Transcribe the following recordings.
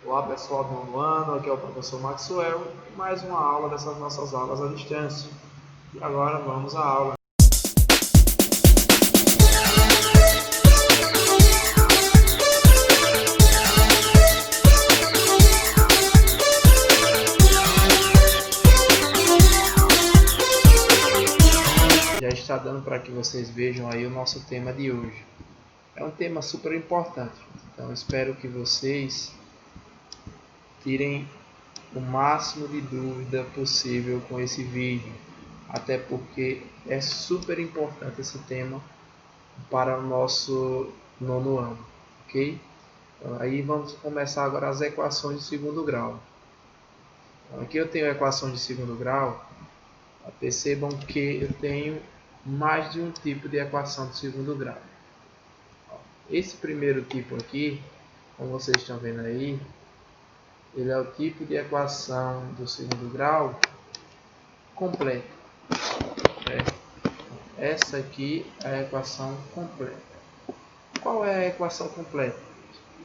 Olá pessoal do nono ano, aqui é o professor Maxwell e mais uma aula dessas nossas aulas à distância. E agora vamos à aula. Já está dando para que vocês vejam aí o nosso tema de hoje. É um tema super importante, então espero que vocês tirem o máximo de dúvida possível com esse vídeo, até porque é super importante esse tema para o nosso nono ano, ok? Então, aí vamos começar agora as equações de segundo grau. Então, aqui eu tenho a equação de segundo grau. Percebam que eu tenho mais de um tipo de equação de segundo grau. Esse primeiro tipo aqui, como vocês estão vendo aí, ele é o tipo de equação do segundo grau completa. Essa aqui é a equação completa. Qual é a equação completa?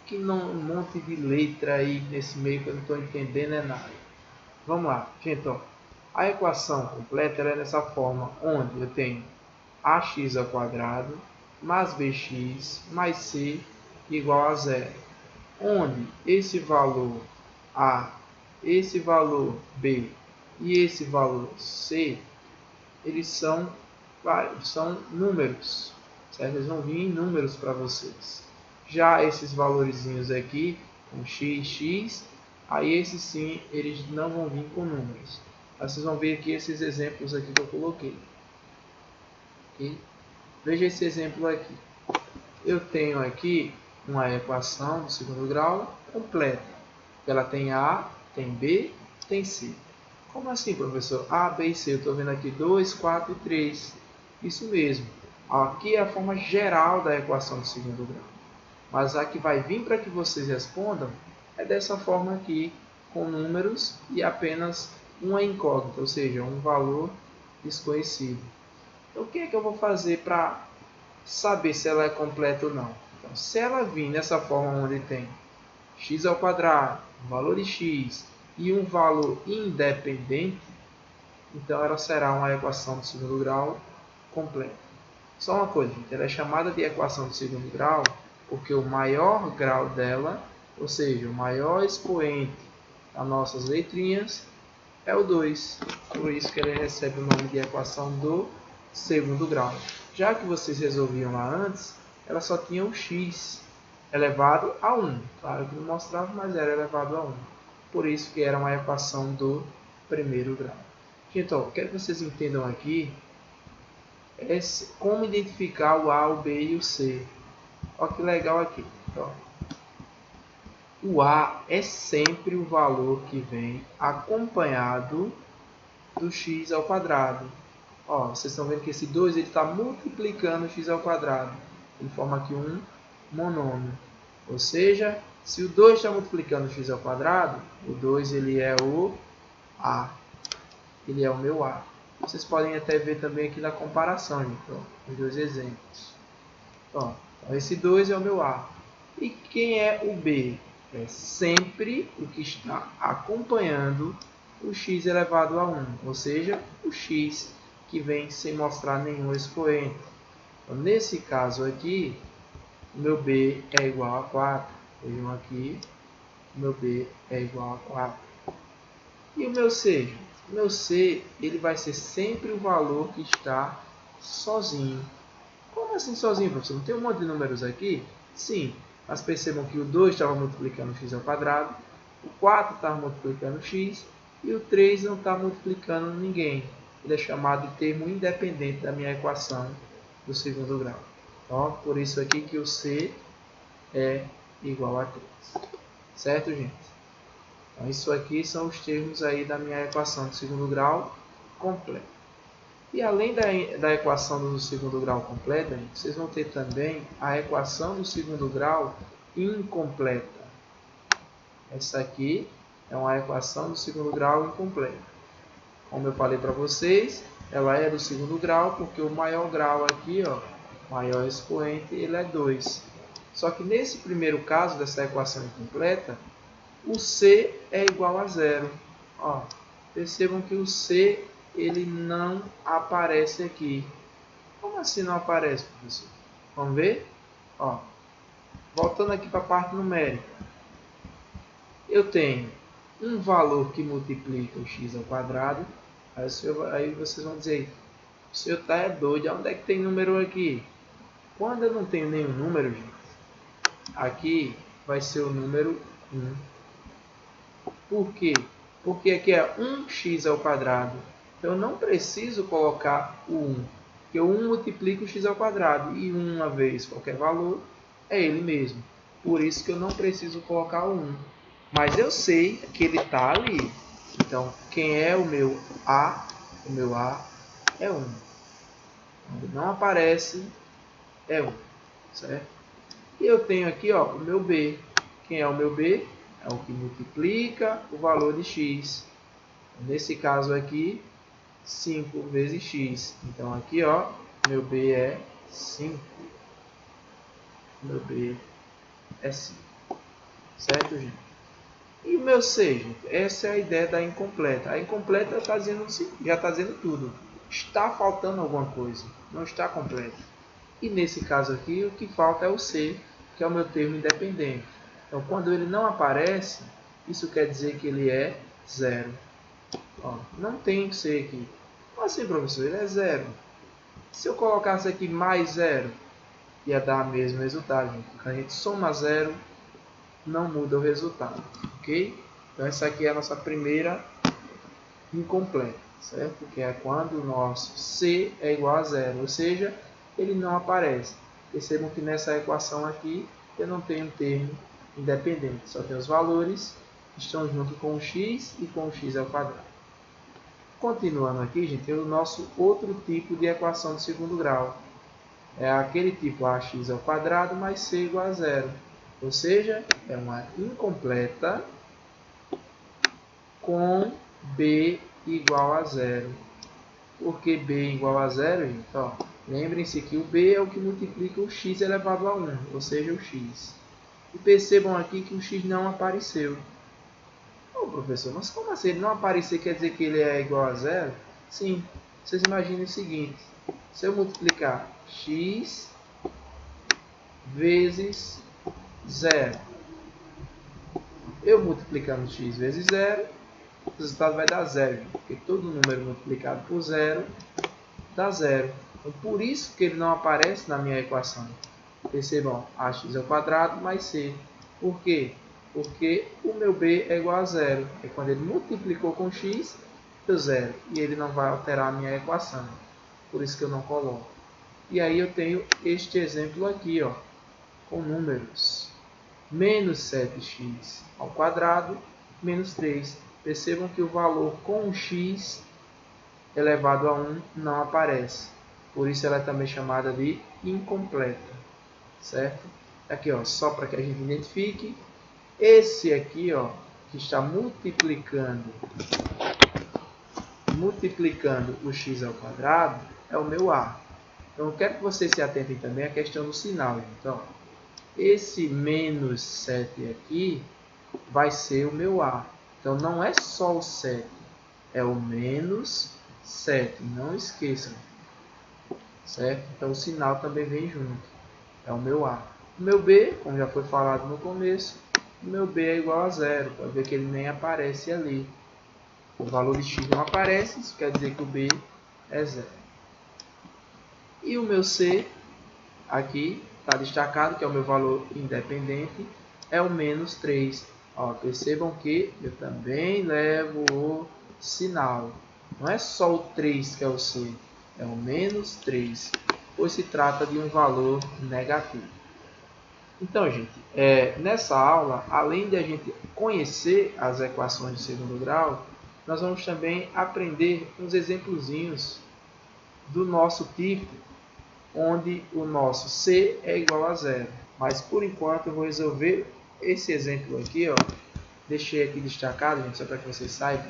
Que não um monte de letra aí nesse meio que eu não estou entendendo é nada. Vamos lá, gente. Ó, a equação completa é dessa forma, onde eu tenho ax ao quadrado mais bx mais c igual a zero. Onde esse valor a, esse valor b e esse valor c, eles são números, certo? Eles vão vir em números para vocês. Já esses valorzinhos aqui, com x, aí esses sim, eles não vão vir com números. Vocês vão ver aqui esses exemplos aqui que eu coloquei. Okay? Veja esse exemplo aqui. Eu tenho aqui uma equação do segundo grau completa. Ela tem A, tem B, tem C. Como assim, professor? A, B e C. Eu estou vendo aqui 2, 4 e 3. Isso mesmo. Aqui é a forma geral da equação do segundo grau. Mas a que vai vir para que vocês respondam é dessa forma aqui, com números e apenas uma incógnita, ou seja, um valor desconhecido. Então, o que é que eu vou fazer para saber se ela é completa ou não? Então, se ela vir nessa forma onde tem x ao quadrado, um valor de x e um valor independente, então ela será uma equação do segundo grau completa. Só uma coisa, gente, ela é chamada de equação do segundo grau porque o maior grau dela, ou seja, o maior expoente das nossas letrinhas, é o 2. Por isso que ele recebe o nome de equação do segundo grau. Já que vocês resolviam lá antes, ela só tinha o x elevado a 1. Claro que não mostrava, mas era elevado a 1. Por isso que era uma equação do primeiro grau. Então, quero que vocês entendam aqui como identificar o A, o B e o C. Olha que legal aqui. Então, o A é sempre o valor que vem acompanhado do x ao quadrado. Ó, vocês estão vendo que esse 2 está multiplicando o x ao quadrado. Ele forma aqui um monômio. Ou seja, se o 2 está multiplicando o x ao quadrado, o 2 ele é o A. Ele é o meu A. Vocês podem até ver também aqui na comparação, então, os dois exemplos. Então, esse 2 é o meu A. E quem é o B? É sempre o que está acompanhando o x elevado a 1, ou seja, o x que vem sem mostrar nenhum expoente. Então, nesse caso aqui, o meu B é igual a 4. Vejam aqui, o meu B é igual a 4. E o meu C? O meu C ele vai ser sempre o valor que está sozinho. Como assim sozinho, professor? Não tem um monte de números aqui? Sim, mas percebam que o 2 estava multiplicando x ao quadrado, o 4 estava multiplicando x e o 3 não está multiplicando ninguém. Ele é chamado de termo independente da minha equação do segundo grau. Então, por isso aqui que o C é igual a 3. Certo, gente? Então, isso aqui são os termos aí da minha equação do segundo grau completa. E além da equação do segundo grau completa, vocês vão ter também a equação do segundo grau incompleta. Essa aqui é uma equação do segundo grau incompleta. Como eu falei para vocês, ela é do segundo grau porque o maior grau aqui, ó, maior expoente, ele é 2. Só que nesse primeiro caso dessa equação incompleta, o C é igual a 0. Ó, percebam que o C ele não aparece aqui. Como assim não aparece, professor? Vamos ver? Ó, voltando aqui para a parte numérica. Eu tenho um valor que multiplica o x ao quadrado. Aí vocês vão dizer, o senhor está doido, onde é que tem número aqui? Quando eu não tenho nenhum número, gente, aqui vai ser o número 1. Por quê? Porque aqui é 1x ao quadrado. Então eu não preciso colocar o 1. Porque o 1 multiplica o x ao quadrado. E uma vez qualquer valor é ele mesmo. Por isso que eu não preciso colocar o 1. Mas eu sei que ele está ali. Então, quem é o meu A? O meu A é 1. Quando não aparece, é 1. Certo? E eu tenho aqui ó, o meu B. Quem é o meu B? É o que multiplica o valor de x. Nesse caso aqui, 5 vezes x. Então aqui ó, meu B é 5. Meu B é 5. Certo, gente? E o meu C, gente? Essa é a ideia da incompleta. A incompleta já está dizendo tudo. Está faltando alguma coisa. Não está completa. E nesse caso aqui, o que falta é o C, que é o meu termo independente. Então, quando ele não aparece, isso quer dizer que ele é 0. Ó, não tem C aqui. Como assim, professor? Ele é 0. Se eu colocasse aqui mais 0, ia dar o mesmo resultado. Gente. A gente soma 0, não muda o resultado. Ok? Então, essa aqui é a nossa primeira incompleta. Certo? Que é quando o nosso C é igual a 0. Ou seja, ele não aparece. Percebam que nessa equação aqui, eu não tenho termo independente. Só tem os valores que estão junto com o x e com o x ao quadrado. Continuando aqui, gente, tem o nosso outro tipo de equação de segundo grau. É aquele tipo ax ao quadrado mais c igual a 0. Ou seja, é uma incompleta com b igual a 0. Por que b igual a 0, gente? Ó, lembrem-se que o b é o que multiplica o x elevado a 1, ou seja, o x. E percebam aqui que o x não apareceu. Ô, professor, mas como assim? Ele não aparecer quer dizer que ele é igual a 0? Sim. Vocês imaginem o seguinte. Se eu multiplicar x vezes 0. Eu multiplicando x vezes 0, o resultado vai dar 0. Porque todo número multiplicado por 0 dá 0. Então, por isso que ele não aparece na minha equação. Percebam, ax ao quadrado mais c. Por quê? Porque o meu b é igual a 0. É quando ele multiplicou com x, deu 0. E ele não vai alterar a minha equação. Por isso que eu não coloco. E aí eu tenho este exemplo aqui, ó, com números. Menos 7x ao quadrado, menos 3. Percebam que o valor com o x elevado a 1 não aparece. Por isso ela é também chamada de incompleta. Certo? Aqui, ó, só para que a gente identifique. Esse aqui, ó, que está multiplicando o x ao quadrado, é o meu A. Então, eu quero que vocês se atentem também à questão do sinal. Então, esse menos 7 aqui vai ser o meu A. Então, não é só o 7, é o menos 7. Não esqueçam. Certo? Então, o sinal também vem junto. É o meu A. O meu B, como já foi falado no começo, o meu B é igual a 0. Pode ver que ele nem aparece ali. O valor de x não aparece, isso quer dizer que o B é 0. E o meu C, aqui, está destacado, que é o meu valor independente, é o menos 3. Ó, percebam que eu também levo o sinal. Não é só o 3 que é o C, é o menos 3, pois se trata de um valor negativo. Então, gente, nessa aula, além de a gente conhecer as equações de segundo grau, nós vamos também aprender uns exemplozinhos do nosso tipo, onde o nosso C é igual a 0. Mas, por enquanto, eu vou resolver esse exemplo aqui, ó. Deixei aqui destacado, gente, só para que vocês saibam.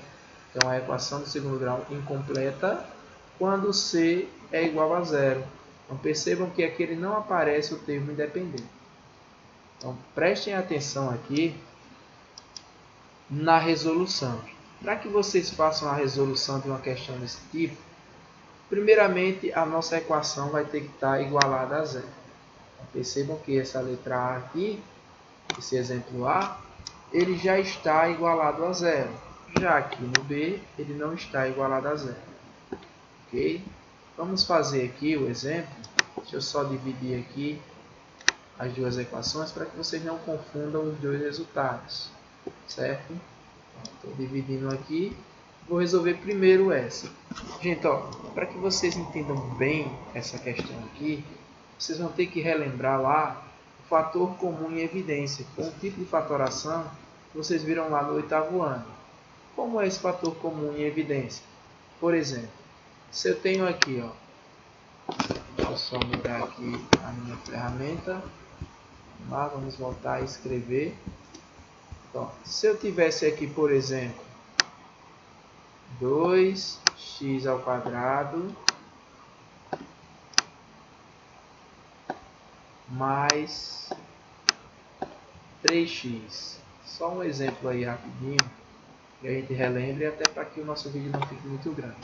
Então, a equação do segundo grau incompleta quando C é igual a 0. Então, percebam que aqui ele não aparece o termo independente. Então, prestem atenção aqui na resolução. Para que vocês façam a resolução de uma questão desse tipo, primeiramente a nossa equação vai ter que estar igualada a zero. Percebam que essa letra A aqui, esse exemplo A, ele já está igualado a zero. Já aqui no B, ele não está igualado a zero. Ok? Vamos fazer aqui o exemplo. Deixa eu só dividir aqui as duas equações para que vocês não confundam os dois resultados. Certo? Estou dividindo aqui. Vou resolver primeiro essa. Gente, para que vocês entendam bem essa questão aqui, vocês vão ter que relembrar lá o fator comum em evidência, com o tipo de fatoração que vocês viram lá no 8º ano. Como é esse fator comum em evidência? Por exemplo, se eu tenho aqui, deixa eu só mudar aqui a minha ferramenta. Vamos voltar a escrever. Então, se eu tivesse aqui, por exemplo, 2x ao quadrado mais 3x. Só um exemplo aí rapidinho, que a gente relembre, até para que o nosso vídeo não fique muito grande.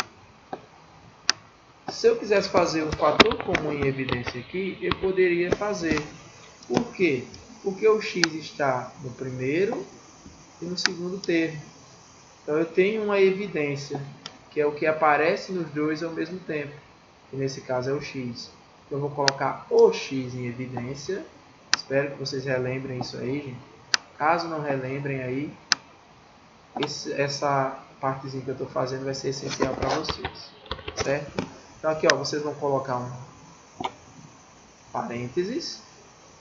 Se eu quisesse fazer um fator comum em evidência aqui, eu poderia fazer. Por quê? Porque o x está no primeiro e no segundo termo. Então eu tenho uma evidência, que é o que aparece nos dois ao mesmo tempo. Que nesse caso é o x. Eu vou colocar o x em evidência. Espero que vocês relembrem isso aí, gente. Caso não relembrem aí, essa partezinha que eu estou fazendo vai ser essencial para vocês. Certo? Então aqui vocês vão colocar um parênteses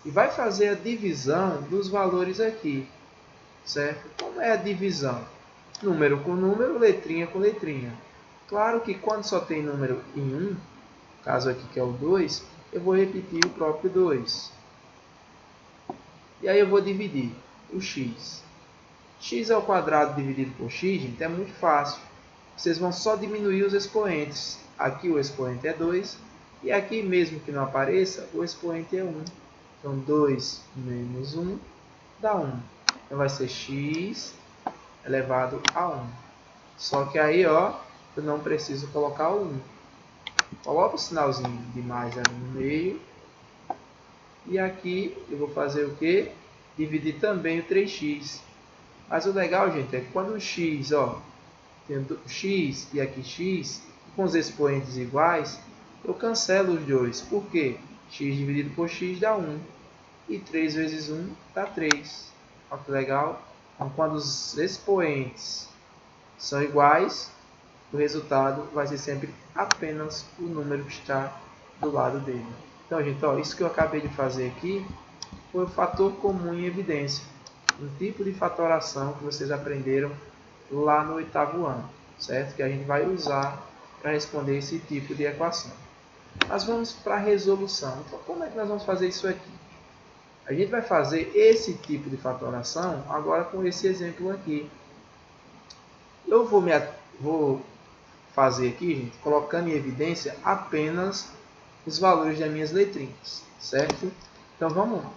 e vai fazer a divisão dos valores aqui. Certo? Como é a divisão? Número com número, letrinha com letrinha. Claro que quando só tem número em 1, caso aqui que é o 2, eu vou repetir o próprio 2. E aí eu vou dividir o x. X ao quadrado dividido por x, gente, é muito fácil. Vocês vão só diminuir os expoentes. Aqui o expoente é 2. E aqui, mesmo que não apareça, o expoente é 1. Então, 2 menos 1 dá 1. Então, vai ser x elevado a 1. Só que aí, eu não preciso colocar o 1. Coloco o sinalzinho de mais ali no meio. E aqui eu vou fazer o quê? Dividir também o 3x. Mas o legal, gente, é que quando o x, tem x e aqui x, com os expoentes iguais, eu cancelo os dois. Por quê? X dividido por x dá 1. E 3 vezes 1 dá 3. Olha que legal. Então, quando os expoentes são iguais, o resultado vai ser sempre apenas o número que está do lado dele. Então, gente, isso que eu acabei de fazer aqui foi o fator comum em evidência. Um tipo de fatoração que vocês aprenderam lá no 8º ano, certo? Que a gente vai usar para responder esse tipo de equação. Mas vamos para a resolução. Então, como é que nós vamos fazer isso aqui? A gente vai fazer esse tipo de fatoração agora com esse exemplo aqui. Eu vou fazer aqui, gente, colocando em evidência apenas os valores das minhas letrinhas, certo? Então vamos lá.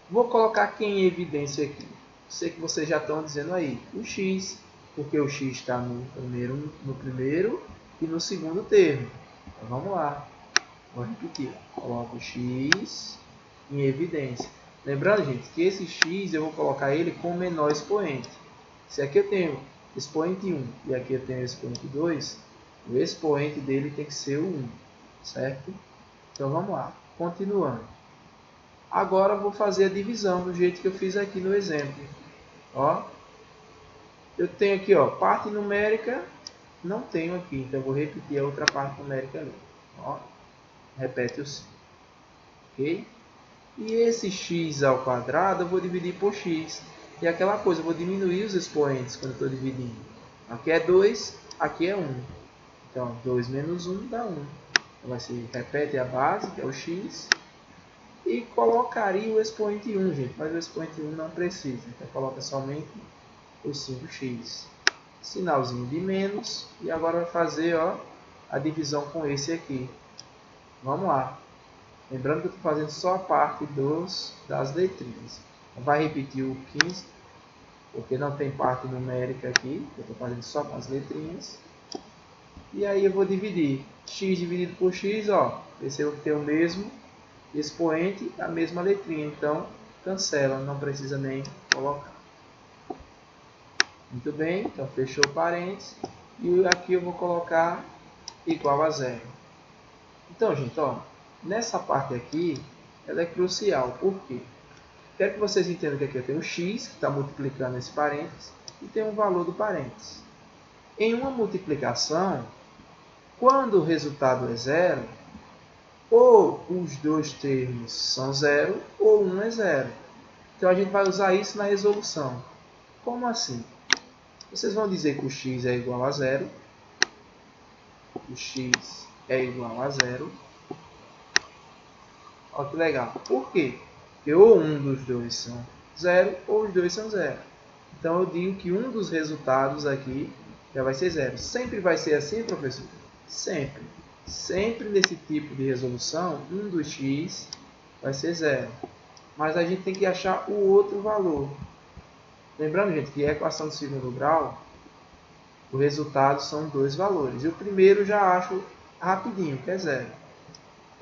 Vou colocar aqui em evidência aqui. Sei que vocês já estão dizendo aí o x, porque o x está no primeiro e no segundo termo. Então vamos lá. Vou repetir. Coloco o x em evidência. Lembrando, gente, que esse x eu vou colocar ele com o menor expoente. Se aqui eu tenho expoente 1 e aqui eu tenho expoente 2, o expoente dele tem que ser o 1, certo? Então vamos lá, continuando. Agora eu vou fazer a divisão do jeito que eu fiz aqui no exemplo. Eu tenho aqui, parte numérica, não tenho aqui, então eu vou repetir a outra parte numérica ali. Repete o 5. Ok? E esse x ao quadrado eu vou dividir por x. E aquela coisa, eu vou diminuir os expoentes quando eu estou dividindo. Aqui é 2, aqui é 1. Então, 2 menos 1 dá 1. Então, vai ser, repete a base, que é o x. E colocaria o expoente 1, gente. Mas o expoente 1 não precisa. Então, coloca somente o 5x. Sinalzinho de menos. E agora vai fazer a divisão com esse aqui. Vamos lá. Lembrando que eu estou fazendo só a parte das letrinhas. Vai repetir o 15. porque não tem parte numérica aqui, eu estou fazendo só com as letrinhas. E aí eu vou dividir x dividido por x, ó, perceba que tem o mesmo expoente, a mesma letrinha, então cancela, não precisa nem colocar. Muito bem, então fechou parênteses, e aqui eu vou colocar igual a zero. Então, gente, ó, nessa parte aqui, ela é crucial, por quê? Quero que vocês entendam que aqui eu tenho o x, que está multiplicando esse parênteses, e tem um valor do parênteses. Em uma multiplicação, quando o resultado é zero, ou os dois termos são zero, ou um é zero. Então, a gente vai usar isso na resolução. Como assim? Vocês vão dizer que o x é igual a zero. O x é igual a zero. Olha que legal. Por quê? Porque ou um dos dois são zero, ou os dois são zero. Então, eu digo que um dos resultados aqui já vai ser zero. Sempre vai ser assim, professor? Sempre. Sempre nesse tipo de resolução, um dos x vai ser zero. Mas a gente tem que achar o outro valor. Lembrando, gente, que a equação de segundo grau, o resultado são dois valores. E o primeiro já acho rapidinho, que é zero.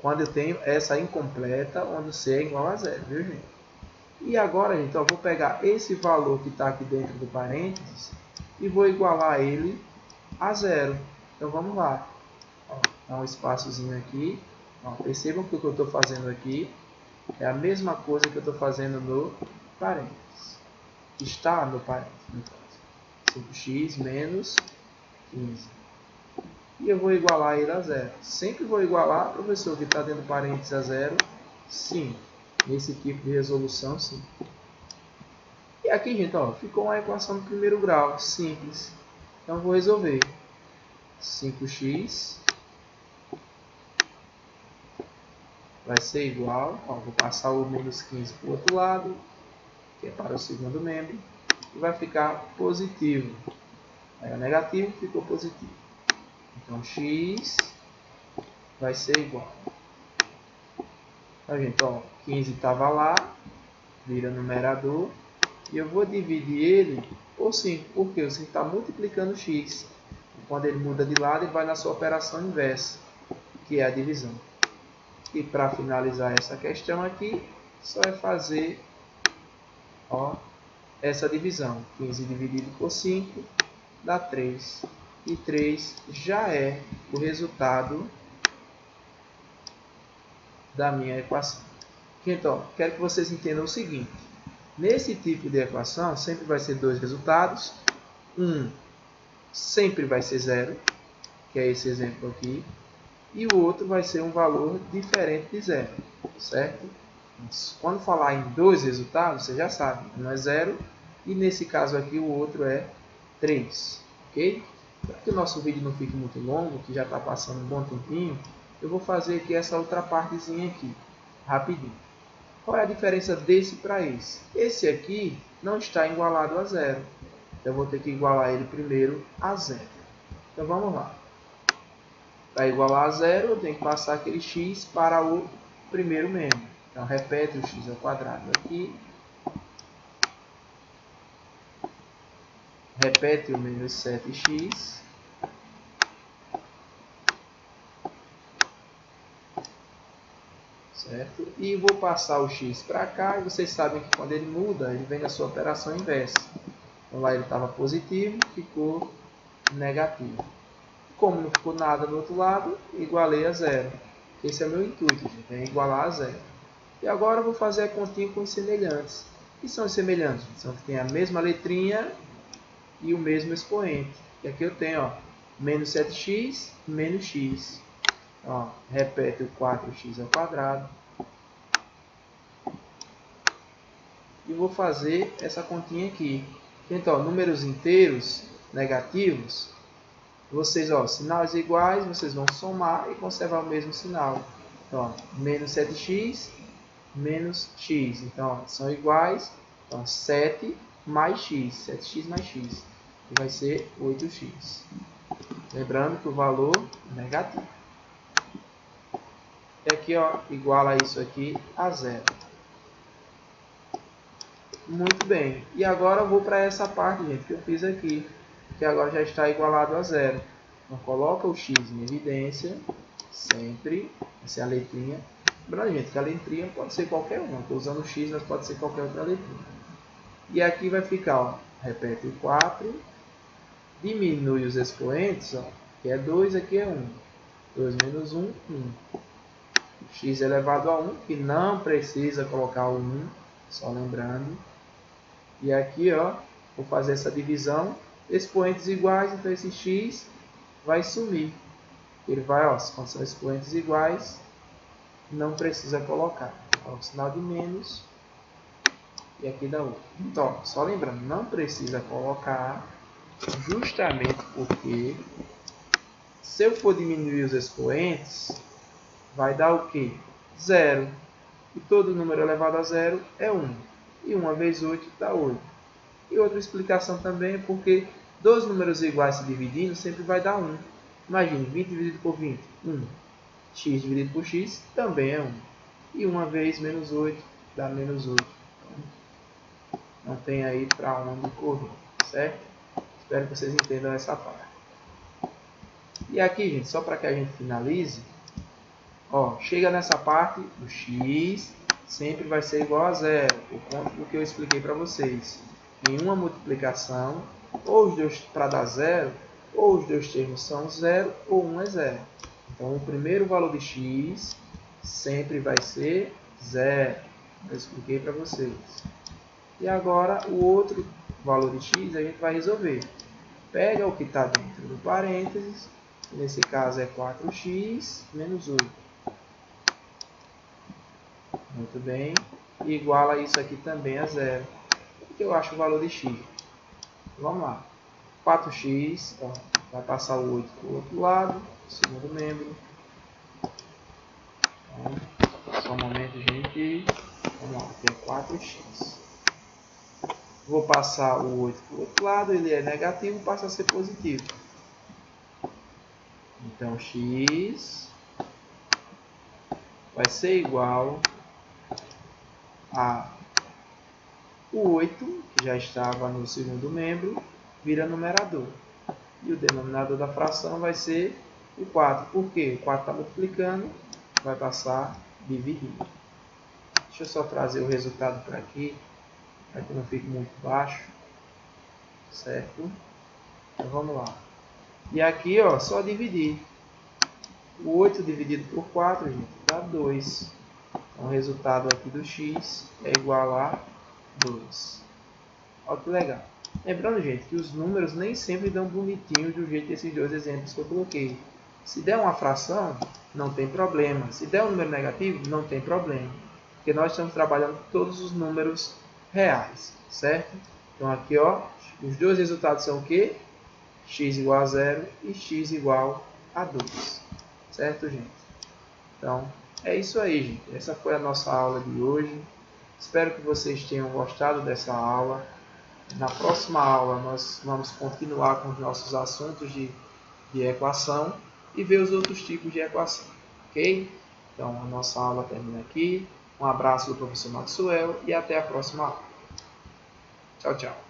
Quando eu tenho essa incompleta, onde o c é igual a zero, viu, gente? E agora, gente, eu vou pegar esse valor que está aqui dentro do parênteses e vou igualar ele a zero. Então, vamos lá. Ó, dá um espaçozinho aqui. Ó, percebam que o que eu estou fazendo aqui é a mesma coisa que eu estou fazendo no parênteses. Está no parênteses, no caso. 5x menos 15. E eu vou igualar ele a zero. Sempre vou igualar, professor, que está dentro do parênteses a zero? Sim. Nesse tipo de resolução, sim. E aqui, gente, ó, ficou uma equação do primeiro grau, simples. Então, eu vou resolver. 5x vai ser igual, ó, vou passar o menos 15 para o outro lado, que é para o segundo membro, e vai ficar positivo. Era negativo, ficou positivo. Então, x vai ser igual. Então, gente, ó, 15 estava lá, vira numerador, e eu vou dividir ele por 5, porque o 5 está multiplicando x. E quando ele muda de lado, ele vai na sua operação inversa, que é a divisão. E para finalizar essa questão aqui, só é fazer, ó, essa divisão. 15 dividido por 5 dá 3. E 3 já é o resultado da minha equação. Então, quero que vocês entendam o seguinte. Nesse tipo de equação, sempre vai ser dois resultados. Um sempre vai ser zero, que é esse exemplo aqui. E o outro vai ser um valor diferente de zero, certo? Quando falar em dois resultados, você já sabe, um é zero e nesse caso aqui o outro é 3, ok? Para que o nosso vídeo não fique muito longo, que já está passando um bom tempinho, eu vou fazer aqui essa outra partezinha aqui, rapidinho. Qual é a diferença desse para esse? Esse aqui não está igualado a zero, então eu vou ter que igualar ele primeiro a zero. Então vamos lá. Para igualar a zero, eu tenho que passar aquele x para o primeiro membro. Então, repete o x ao quadrado aqui. Repete o menos 7x. Certo? E vou passar o x para cá. E vocês sabem que quando ele muda, ele vem na sua operação inversa. Então, lá ele estava positivo, ficou negativo. Como não ficou nada do outro lado, igualei a zero. Esse é o meu intuito, gente, é igualar a zero. E agora eu vou fazer a continha com os semelhantes. O que são os semelhantes? São que tem a mesma letrinha e o mesmo expoente. E aqui eu tenho, ó, menos 7x, menos x. Ó, repete o 4x ao quadrado. E vou fazer essa continha aqui. Então, números inteiros negativos, vocês, ó, sinais iguais, vocês vão somar e conservar o mesmo sinal. Então, ó, menos 7x, menos x. Então, ó, são iguais. Então, 7 mais x. 7x mais x. Que vai ser 8x. Lembrando que o valor é negativo. E aqui, ó, iguala isso aqui a zero. Muito bem. E agora eu vou para essa parte, gente, que eu fiz aqui, que agora já está igualado a zero. Então, coloca o x em evidência, sempre, essa é a letrinha. Lembrando, gente, que a letrinha pode ser qualquer uma. Estou usando o x, mas pode ser qualquer outra letrinha. E aqui vai ficar, ó, repete o 4, diminui os expoentes, ó, que é 2, aqui é 1. 2 menos 1, 1. X elevado a 1, que não precisa colocar o 1, só lembrando. E aqui, ó, vou fazer essa divisão, expoentes iguais, então esse x vai sumir. Ele vai, ó, quando são expoentes iguais, não precisa colocar. Ó, o sinal de menos, e aqui dá outro. Então, só lembrando, não precisa colocar, justamente porque, se eu for diminuir os expoentes, vai dar o quê? 0. E todo número elevado a 0 é 1. E 1 vezes 8 dá 8. E outra explicação também é porque dois números iguais se dividindo sempre vai dar 1. Imagine, 20 dividido por 20, 1. X dividido por x também é 1. E 1 vezes menos 8 dá menos 8. Então, não tem aí para onde correr, certo? Espero que vocês entendam essa parte. E aqui, gente, só para que a gente finalize, ó, chega nessa parte, o x sempre vai ser igual a zero, por conta do que eu expliquei para vocês. Em uma multiplicação, ou os dois para dar zero, ou os dois termos são zero, ou um é zero. Então, o primeiro valor de x sempre vai ser zero. Eu expliquei para vocês. E agora, o outro valor de x a gente vai resolver. Pega o que está dentro do parênteses, nesse caso é 4x menos 8. Muito bem. E iguala isso aqui também a zero. Que eu acho o valor de x. Vamos lá. 4x, ó, vai passar o 8 para o outro lado, segundo membro. Então, só um momento, gente. Vamos lá, aqui é 4x. Vou passar o 8 para o outro lado, ele é negativo, passa a ser positivo. Então, x vai ser igual a o 8, que já estava no segundo membro, vira numerador. E o denominador da fração vai ser o 4. Por quê? O 4 está multiplicando, vai passar a dividir. Deixa eu só trazer o resultado para aqui, para que não fique muito baixo. Certo? Então vamos lá. E aqui, ó, só dividir. O 8 dividido por 4, gente, dá 2. Então o resultado aqui do x é igual a 2. Olha que legal. Lembrando, gente, que os números nem sempre dão bonitinho do jeito desses dois exemplos que eu coloquei. Se der uma fração, não tem problema. Se der um número negativo, não tem problema. Porque nós estamos trabalhando todos os números reais, certo? Então aqui, ó, os dois resultados são o quê? X igual a 0 e x igual a 2. Certo, gente? Então, é isso aí, gente. Essa foi a nossa aula de hoje. Espero que vocês tenham gostado dessa aula. Na próxima aula, nós vamos continuar com os nossos assuntos de equação e ver os outros tipos de equação. Ok? Então, a nossa aula termina aqui. Um abraço do professor Maxwell e até a próxima aula. Tchau, tchau.